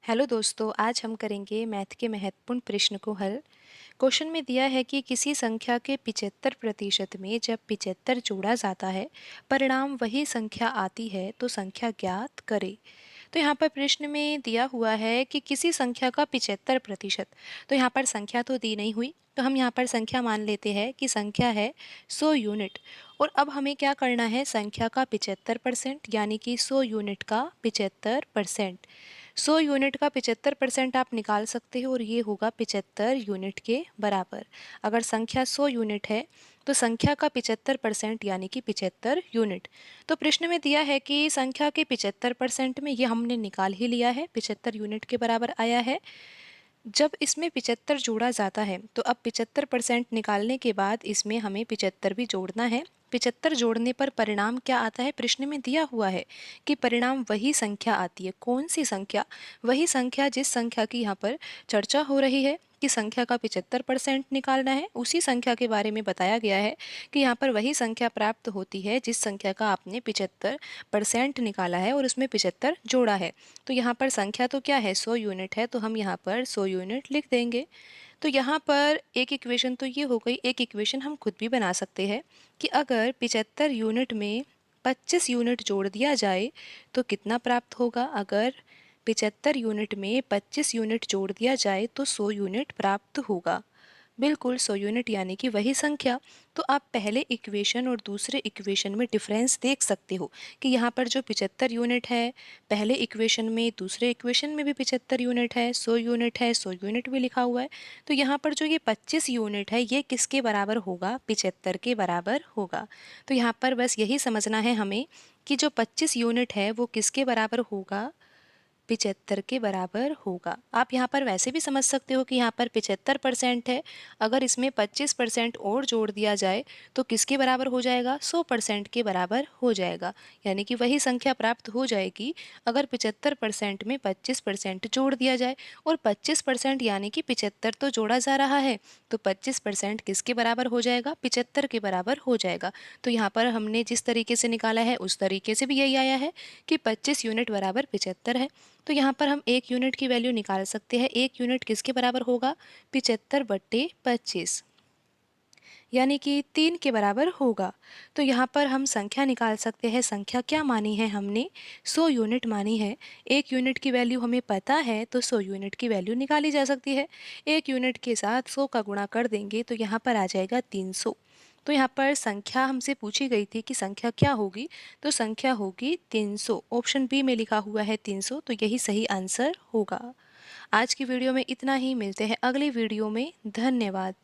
Hello दोस्तों, आज हम करेंगे मैथ के महत्वपूर्ण प्रश्न को हल। क्वेश्चन में दिया है कि किसी संख्या के 75% में जब 75 जोड़ा जाता है, परिणाम वही संख्या आती है तो संख्या ज्ञात करें। तो यहाँ पर प्रश्न में दिया हुआ है कि किसी संख्या का 75%। तो यहाँ पर संख्या तो दी नहीं हुई, तो हम यहाँ पर संख्या मान लेते हैं कि संख्या है 100 यूनिट। और अब हमें क्या करना है, संख्या का 75% यानी कि 100 यूनिट का 75%। 100 यूनिट का 75% आप निकाल सकते हो और ये होगा 75 यूनिट के बराबर। अगर संख्या 100 यूनिट है तो संख्या का 75% यानी कि 75 यूनिट। तो प्रश्न में दिया है कि संख्या के 75% में ये हमने निकाल ही लिया है, 75 यूनिट के बराबर आया है। जब इसमें 75 जोड़ा जाता है तो अब 75% निकालने के बाद इसमें हमें 75 भी जोड़ना है। 75 जोड़ने पर परिणाम क्या आता है, प्रश्न में दिया हुआ है कि परिणाम वही संख्या आती है। कौन सी संख्या? वही संख्या जिस संख्या की यहाँ पर चर्चा हो रही है कि संख्या का 75% निकालना है, उसी संख्या के बारे में बताया गया है कि यहाँ पर वही संख्या प्राप्त होती है जिस संख्या का आपने 75% निकाला है और उसमें 75 जोड़ा है। तो यहाँ पर संख्या तो क्या है, 100 यूनिट है, तो हम यहाँ पर 100 यूनिट लिख देंगे। तो यहाँ पर एक इक्वेशन तो ये हो गई। एक इक्वेशन हम खुद भी बना सकते हैं कि अगर 75 यूनिट में 25 यूनिट जोड़ दिया जाए तो कितना प्राप्त होगा। अगर 75 यूनिट में 25 यूनिट जोड़ दिया जाए तो 100 यूनिट प्राप्त होगा। बिल्कुल 100 यूनिट यानी कि वही संख्या। तो आप पहले इक्वेशन और दूसरे इक्वेशन में डिफरेंस देख सकते हो कि यहाँ पर जो 75 यूनिट है पहले इक्वेशन में, दूसरे इक्वेशन में भी 75 यूनिट है, 100 यूनिट है, 100 यूनिट भी लिखा हुआ है। तो यहाँ पर जो ये 25 यूनिट है ये किसके बराबर होगा, 75 के बराबर होगा। तो यहाँ पर बस यही समझना है हमें कि जो 25 यूनिट है वो किसके बराबर होगा, 75 के बराबर होगा। आप यहाँ पर वैसे भी समझ सकते हो कि यहाँ पर 75% है, अगर इसमें 25% और जोड़ दिया जाए तो किसके बराबर हो जाएगा, 100% के बराबर हो जाएगा। यानी कि वही संख्या प्राप्त हो जाएगी अगर 75% में 25% जोड़ दिया जाए। और 25% यानी कि 75 तो जोड़ा जा रहा है, तो 25% किसके बराबर हो जाएगा, 75 के बराबर हो जाएगा। तो यहाँ पर हमने जिस तरीके से निकाला है उस तरीके से भी यही आया है कि 25 यूनिट बराबर 75 है। तो यहाँ पर हम एक यूनिट की वैल्यू निकाल सकते हैं। एक यूनिट किसके बराबर होगा, 75/25 यानी कि 3 के बराबर होगा। तो यहाँ पर हम संख्या निकाल सकते हैं। संख्या क्या मानी है हमने, 100 यूनिट मानी है। एक यूनिट की वैल्यू हमें पता है तो 100 यूनिट की वैल्यू निकाली जा सकती है। एक यूनिट के साथ 100 का गुणा कर देंगे तो यहाँ पर आ जाएगा 300। तो यहाँ पर संख्या हमसे पूछी गई थी कि संख्या क्या होगी, तो संख्या होगी 300। ऑप्शन बी में लिखा हुआ है 300, तो यही सही आंसर होगा। आज की वीडियो में इतना ही, मिलते हैं अगली वीडियो में। धन्यवाद।